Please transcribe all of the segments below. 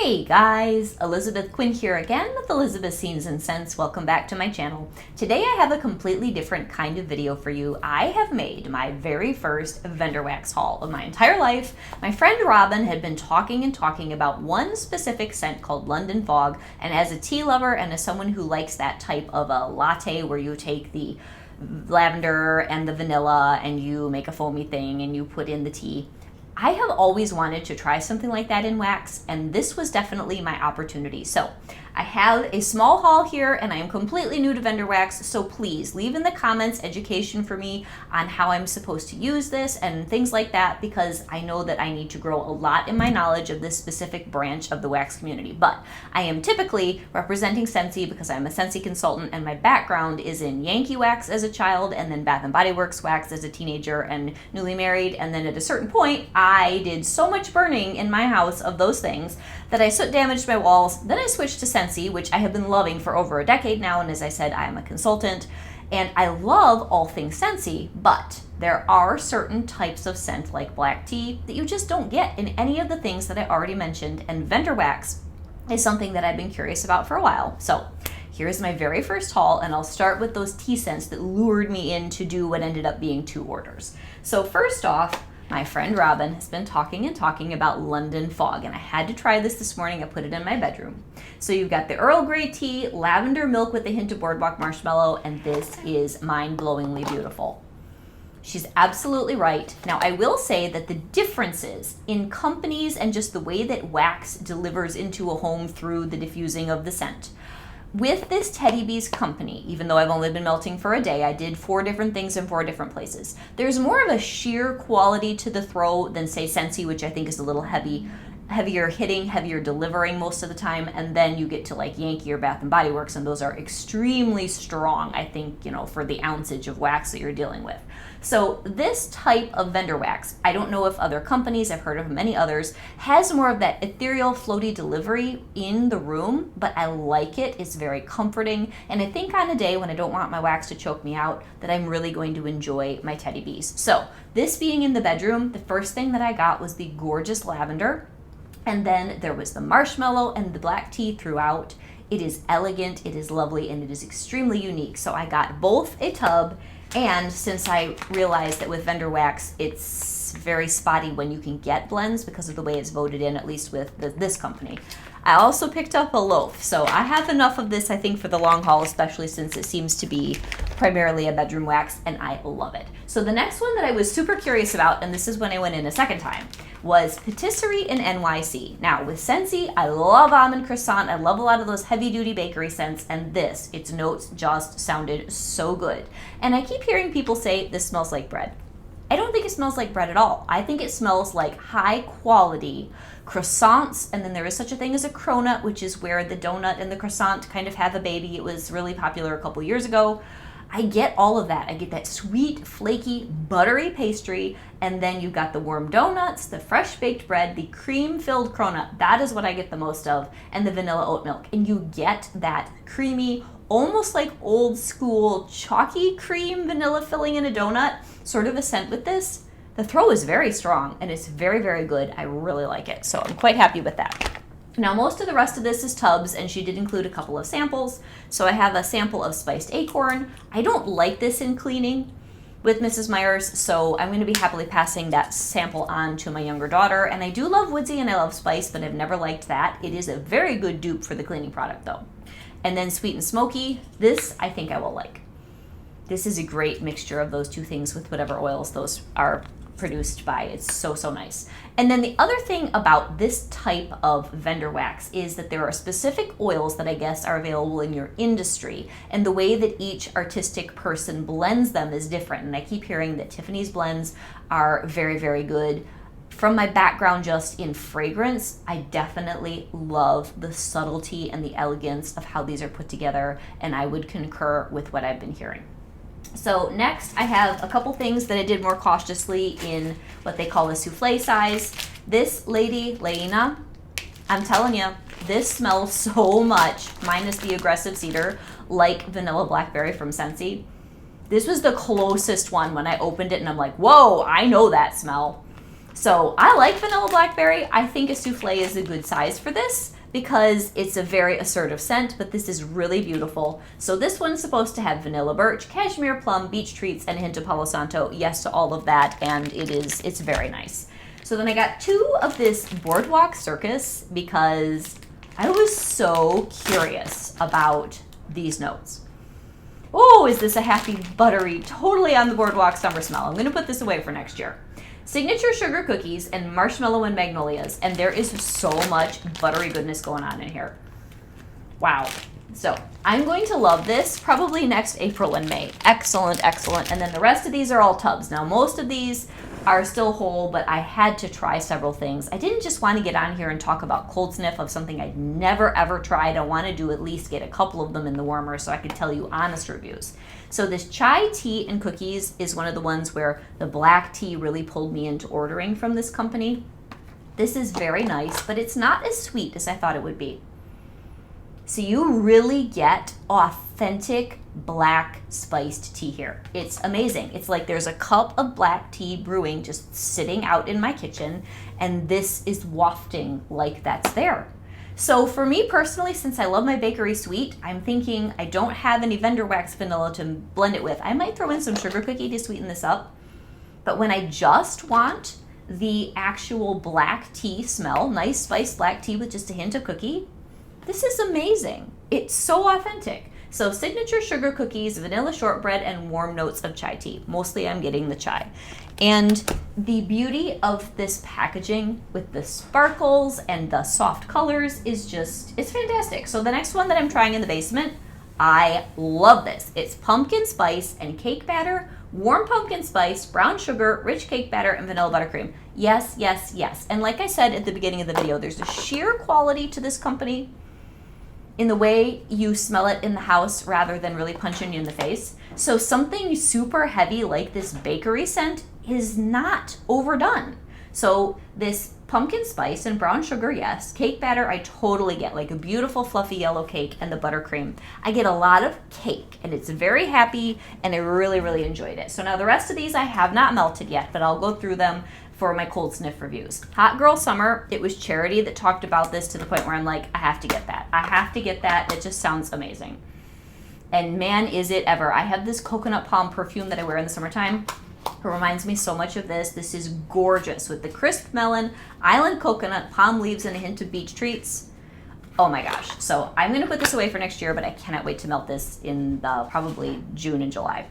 Hey guys, Elizabeth Quinn here again with Elizabeth Scenes and Scents. Welcome back to my channel. Today I have a completely different kind of video for you. I have made my very first vendor wax haul of my entire life. My friend Robin had been talking about one specific scent called London Fog, and as a tea lover and as someone who likes that type of a latte where you take the lavender and the vanilla and you make a foamy thing and you put in the tea, I have always wanted to try something like that in wax, and this was definitely my opportunity. So I have a small haul here, and I am completely new to vendor wax, so please leave in the comments education for me on how I'm supposed to use this and things like that, because I know that I need to grow a lot in my knowledge of this specific branch of the wax community. But I am typically representing Scentsy because I'm a Scentsy consultant, and my background is in Yankee wax as a child, and then Bath & Body Works wax as a teenager and newly married, and then at a certain point, I did so much burning in my house of those things that I soot damaged my walls. Then I switched to Scentsy, which I have been loving for over a decade now, and as I said, I am a consultant, and I love all things Scentsy, but there are certain types of scent like black tea that you just don't get in any of the things that I already mentioned, and vendor wax is something that I've been curious about for a while. So here's my very first haul, and I'll start with those tea scents that lured me in to do what ended up being 2 orders. So first off, my friend Robin has been talking about London Fog, and I had to try this morning. I put it in my bedroom. So you've got the Earl Grey tea, lavender milk with a hint of boardwalk marshmallow, and this is mind-blowingly beautiful. She's absolutely right. Now, I will say that the differences in companies and just the way that wax delivers into a home through the diffusing of the scent. With this Teddy Bees company, even though I've only been melting for a day, I did 4 different things in 4 different places. There's more of a sheer quality to the throw than, say, Scentsy, which I think is a little heavier hitting, heavier delivering most of the time, and then you get to like Yankee or Bath & Body Works, and those are extremely strong, I think, for the ounceage of wax that you're dealing with. So this type of vendor wax, I don't know if other companies, I've heard of many others, has more of that ethereal, floaty delivery in the room, but I like it. It's very comforting, and I think on a day when I don't want my wax to choke me out, that I'm really going to enjoy my Teddy Bees. So this being in the bedroom, the first thing that I got was the gorgeous lavender, and then there was the marshmallow and the black tea throughout. It is elegant, it is lovely, and it is extremely unique. So I got both a tub, and since I realized that with vendor wax, it's very spotty when you can get blends because of the way it's voted in, at least with this company. I also picked up a loaf, so I have enough of this, I think, for the long haul, especially since it seems to be primarily a bedroom wax, and I love it. So the next one that I was super curious about, and this is when I went in a second time, was Patisserie in NYC. Now, with Scentsy, I love almond croissant. I love a lot of those heavy-duty bakery scents, and its notes just sounded so good. And I keep hearing people say this smells like bread. I don't think it smells like bread at all. I think it smells like high-quality croissants, and then there is such a thing as a cronut, which is where the donut and the croissant kind of have a baby. It was really popular a couple years ago. I get all of that. I get that sweet, flaky, buttery pastry, and then you've got the warm donuts, the fresh baked bread, the cream-filled cronut. That is what I get the most of, and the vanilla oat milk. And you get that creamy, almost like old school chalky cream vanilla filling in a donut, sort of a scent with this. The throw is very strong, and it's very, very good. I really like it, so I'm quite happy with that. Now, most of the rest of this is tubs, and she did include a couple of samples. So I have a sample of spiced acorn. I don't like this in cleaning with Mrs. Meyer's, so I'm going to be happily passing that sample on to my younger daughter. And I do love woodsy and I love spice, but I've never liked that. It is a very good dupe for the cleaning product, though. And then sweet and smoky. This I think I will like. This is a great mixture of those 2 things with whatever oils those are produced by. It's so, so nice. And then the other thing about this type of vendor wax is that there are specific oils that I guess are available in your industry, and the way that each artistic person blends them is different. And I keep hearing that Tiffany's blends are very, very good. From my background just in fragrance, I definitely love the subtlety and the elegance of how these are put together, and I would concur with what I've been hearing. So next I have a couple things that I did more cautiously in what they call the souffle size. This lady, Leina, I'm telling you, this smells so much, minus the aggressive cedar, like vanilla blackberry from Scentsy. This was the closest one when I opened it, and I'm like, whoa, I know that smell. So I like vanilla blackberry. I think a souffle is a good size for this because it's a very assertive scent, but this is really beautiful. So this one's supposed to have vanilla birch, cashmere plum, beach treats, and a hint of Palo Santo. Yes to all of that, and it's very nice. So then I got 2 of this Boardwalk Circus because I was so curious about these notes. Oh, is this a happy, buttery, totally on the Boardwalk summer smell? I'm gonna put this away for next year. Signature sugar cookies and marshmallow and magnolias, and there is so much buttery goodness going on in here. Wow. So I'm going to love this probably next April and May. Excellent, excellent. And then the rest of these are all tubs. Now most of these are still whole, but I had to try several things. I didn't just want to get on here and talk about cold sniff of something I'd never ever tried. I wanted to at least get a couple of them in the warmer so I could tell you honest reviews. So this chai tea and cookies is one of the ones where the black tea really pulled me into ordering from this company. This is very nice, but it's not as sweet as I thought it would be. So you really get authentic black spiced tea here. It's amazing. It's like there's a cup of black tea brewing just sitting out in my kitchen, and this is wafting like that's there. So for me personally, since I love my bakery sweet, I'm thinking I don't have any vendor wax vanilla to blend it with. I might throw in some sugar cookie to sweeten this up. But when I just want the actual black tea smell, nice spiced black tea with just a hint of cookie, this is amazing. It's so authentic. So signature sugar cookies, vanilla shortbread, and warm notes of chai tea. Mostly I'm getting the chai. And the beauty of this packaging with the sparkles and the soft colors is just, it's fantastic. So the next one that I'm trying in the basement, I love this. It's pumpkin spice and cake batter, warm pumpkin spice, brown sugar, rich cake batter, and vanilla buttercream. Yes, yes, yes. And like I said at the beginning of the video, there's a sheer quality to this company in the way you smell it in the house rather than really punching you in the face. So something super heavy like this bakery scent is not overdone. So this pumpkin spice and brown sugar, yes. Cake batter, I totally get, like a beautiful fluffy yellow cake, and the buttercream. I get a lot of cake, and it's very happy, and I really, really enjoyed it. So now the rest of these I have not melted yet, but I'll go through them for my cold sniff reviews. Hot Girl Summer, it was Charity that talked about this to the point where I'm like, I have to get that. I have to get that. It just sounds amazing. And man, is it ever. I have this coconut palm perfume that I wear in the summertime. It reminds me so much of this. This is gorgeous with the crisp melon, island coconut, palm leaves, and a hint of beach treats. Oh my gosh. So I'm gonna put this away for next year, but I cannot wait to melt this in probably June and July.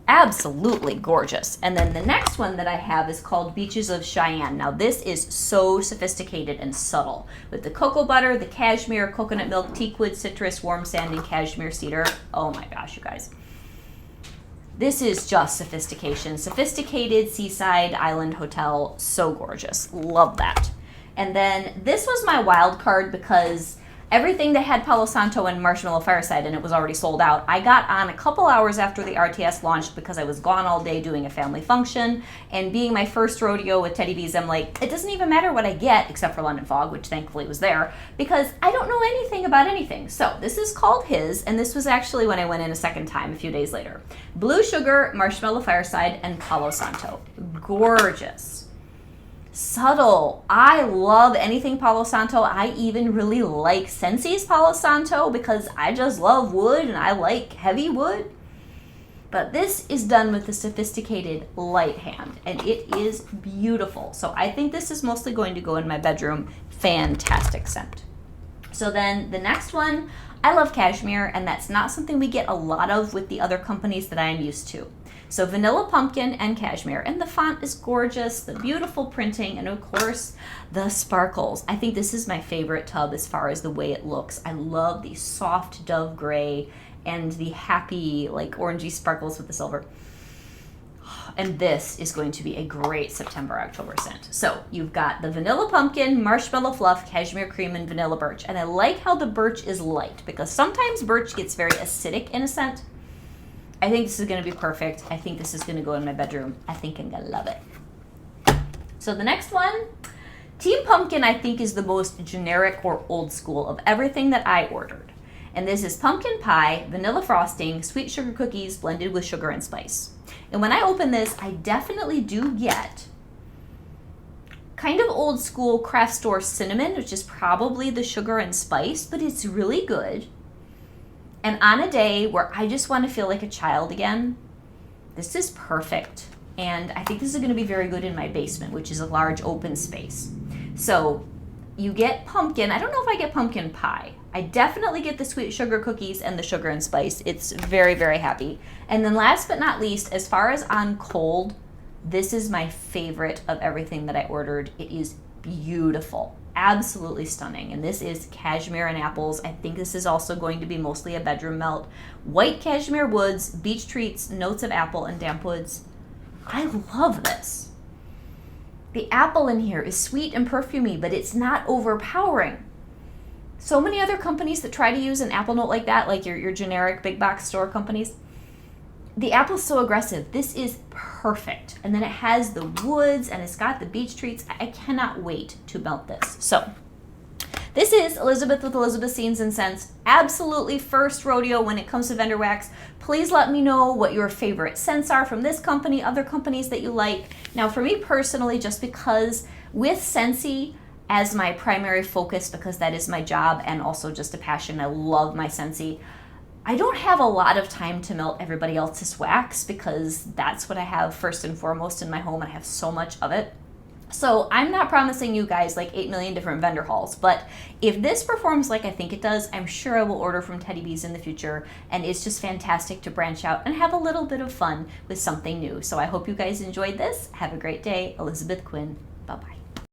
Absolutely gorgeous. And then the next one that I have is called Beaches of Cheyenne. Now this is so sophisticated and subtle with the cocoa butter, the cashmere, coconut milk, teakwood, citrus, warm sand, and cashmere cedar. Oh my gosh, you guys. This is just sophistication. Sophisticated seaside island hotel. So gorgeous. Love that. And then this was my wild card because everything that had Palo Santo and Marshmallow Fireside and it was already sold out. I got on a couple hours after the RTS launched because I was gone all day doing a family function, and being my first rodeo with Teddy Bees, I'm like, it doesn't even matter what I get except for London Fog, which thankfully was there, because I don't know anything about anything. So this is called His, and this was actually when I went in a second time a few days later. Blue Sugar, Marshmallow Fireside, and Palo Santo. Gorgeous. Subtle. I love anything Palo Santo. I even really like Scentsi's Palo Santo because I just love wood and I like heavy wood. But this is done with a sophisticated light hand and it is beautiful. So I think this is mostly going to go in my bedroom. Fantastic scent. So then the next one, I love cashmere, and that's not something we get a lot of with the other companies that I'm used to. So vanilla pumpkin and cashmere, and the font is gorgeous, the beautiful printing, and of course the sparkles. I think this is my favorite tub as far as the way it looks. I love the soft dove gray and the happy like orangey sparkles with the silver. And this is going to be a great September-October scent. So you've got the vanilla pumpkin, marshmallow fluff, cashmere cream, and vanilla birch. And I like how the birch is light because sometimes birch gets very acidic in a scent. I think this is going to be perfect. I think this is going to go in my bedroom. I think I'm going to love it. So the next one, Team Pumpkin, I think is the most generic or old school of everything that I ordered. And this is pumpkin pie, vanilla frosting, sweet sugar cookies blended with sugar and spice. And when I open this, I definitely do get kind of old school craft store cinnamon, which is probably the sugar and spice, but it's really good. And on a day where I just want to feel like a child again, this is perfect. And I think this is going to be very good in my basement, which is a large open space. So you get pumpkin. I don't know if I get pumpkin pie. I definitely get the sweet sugar cookies and the sugar and spice. It's very, very happy. And then last but not least, as far as on cold, this is my favorite of everything that I ordered. It is beautiful, absolutely stunning. And this is cashmere and apples. I think this is also going to be mostly a bedroom melt. White cashmere woods, beech treats, notes of apple, and damp woods. I love this. The apple in here is sweet and perfumey, but it's not overpowering. So many other companies that try to use an apple note like that, like your generic big box store companies, the apple's so aggressive. This is perfect. And then it has the woods and it's got the beech treats. I cannot wait to melt this. So this is Elizabeth with Elizabeth Scenes and Scents. Absolutely first rodeo when it comes to vendor wax. Please let me know what your favorite scents are from this company, other companies that you like. Now for me personally, just because with Scentsy as my primary focus, because that is my job and also just a passion, I love my Scentsy. I don't have a lot of time to melt everybody else's wax because that's what I have first and foremost in my home and I have so much of it. So I'm not promising you guys like 8 million different vendor hauls, but if this performs like I think it does, I'm sure I will order from Teddy Bees in the future, and it's just fantastic to branch out and have a little bit of fun with something new. So I hope you guys enjoyed this. Have a great day. Elizabeth Quinn. Bye-bye.